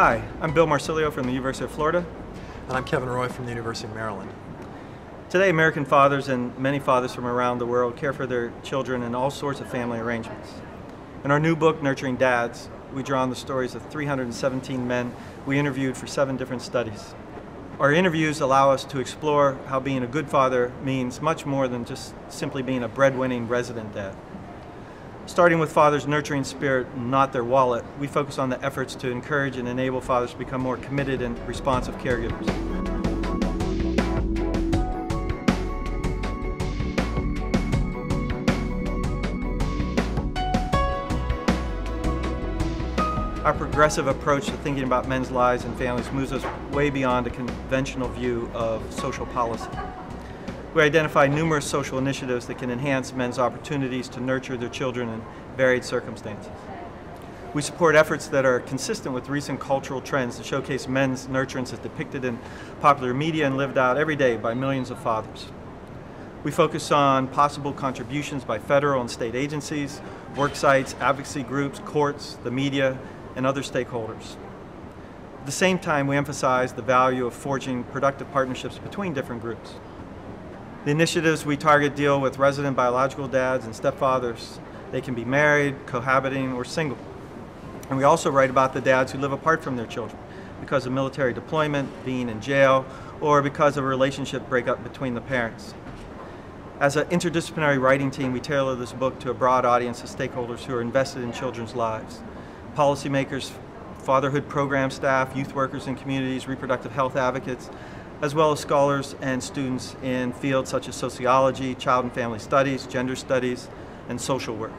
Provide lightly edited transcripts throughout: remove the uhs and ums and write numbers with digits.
Hi, I'm Bill Marsilio from the University of Florida. And I'm Kevin Roy from the University of Maryland. Today, American fathers and many fathers from around the world care for their children in all sorts of family arrangements. In our new book, Nurturing Dads, we draw on the stories of 317 men we interviewed for 7 different studies. Our interviews allow us to explore how being a good father means much more than just simply being a breadwinning resident dad. Starting with fathers' nurturing spirit, not their wallet, we focus on the efforts to encourage and enable fathers to become more committed and responsive caregivers. Our progressive approach to thinking about men's lives and families moves us way beyond a conventional view of social policy. We identify numerous social initiatives that can enhance men's opportunities to nurture their children in varied circumstances. We support efforts that are consistent with recent cultural trends to showcase men's nurturance as depicted in popular media and lived out every day by millions of fathers. We focus on possible contributions by federal and state agencies, work sites, advocacy groups, courts, the media, and other stakeholders. At the same time, we emphasize the value of forging productive partnerships between different groups. The initiatives we target deal with resident biological dads and stepfathers. They can be married, cohabiting, or single. And we also write about the dads who live apart from their children because of military deployment, being in jail, or because of a relationship breakup between the parents. As an interdisciplinary writing team, we tailor this book to a broad audience of stakeholders who are invested in children's lives. Policymakers, fatherhood program staff, youth workers in communities, reproductive health advocates, as well as scholars and students in fields such as sociology, child and family studies, gender studies, and social work.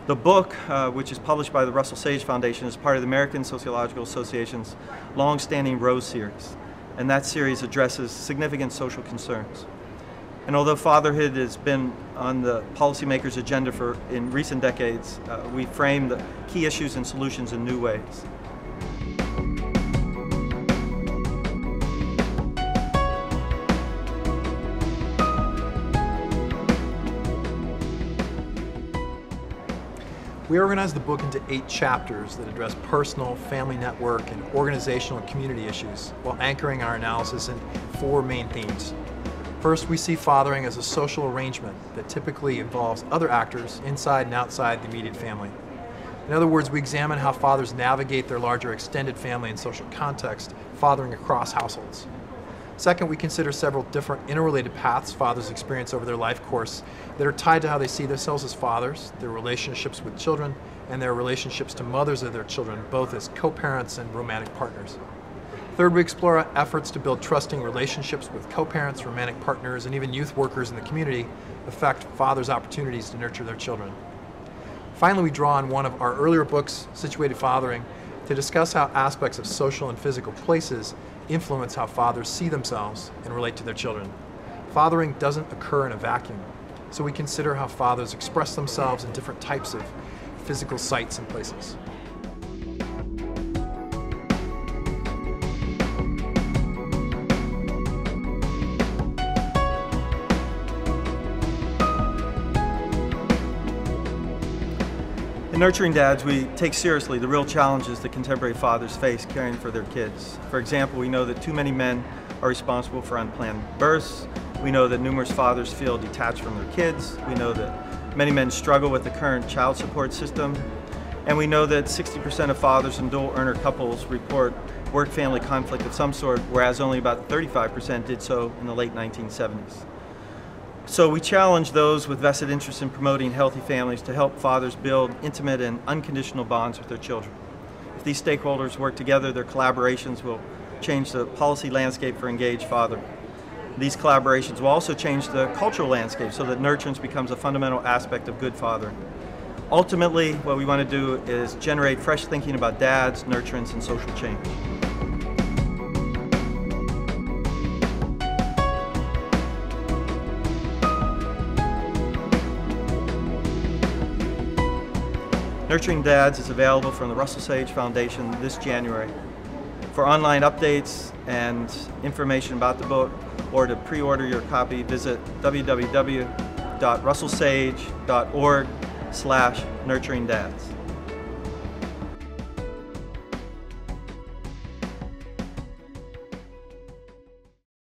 The book, which is published by the Russell Sage Foundation, is part of the American Sociological Association's long-standing Rose series, and that series addresses significant social concerns. And although fatherhood has been on the policymakers' agenda in recent decades, we frame the key issues and solutions in new ways. We organized the book into 8 chapters that address personal, family network, and organizational and community issues, while anchoring our analysis in 4 main themes. First, we see fathering as a social arrangement that typically involves other actors inside and outside the immediate family. In other words, we examine how fathers navigate their larger extended family and social context, fathering across households. Second, we consider several different interrelated paths fathers experience over their life course that are tied to how they see themselves as fathers, their relationships with children, and their relationships to mothers of their children, both as co-parents and romantic partners. Third, we explore efforts to build trusting relationships with co-parents, romantic partners, and even youth workers in the community affect fathers' opportunities to nurture their children. Finally, we draw on one of our earlier books, Situated Fathering, to discuss how aspects of social and physical places influence how fathers see themselves and relate to their children. Fathering doesn't occur in a vacuum, so we consider how fathers express themselves in different types of physical sites and places. In Nurturing Dads, we take seriously the real challenges that contemporary fathers face caring for their kids. For example, we know that too many men are responsible for unplanned births. We know that numerous fathers feel detached from their kids. We know that many men struggle with the current child support system. And we know that 60% of fathers in dual-earner couples report work-family conflict of some sort, whereas only about 35% did so in the late 1970s. So we challenge those with vested interest in promoting healthy families to help fathers build intimate and unconditional bonds with their children. If these stakeholders work together, their collaborations will change the policy landscape for engaged fathering. These collaborations will also change the cultural landscape so that nurturance becomes a fundamental aspect of good fathering. Ultimately, what we want to do is generate fresh thinking about dads, nurturance, and social change. Nurturing Dads is available from the Russell Sage Foundation this January. For online updates and information about the book, or to pre-order your copy, visit www.russellsage.org/nurturingdads.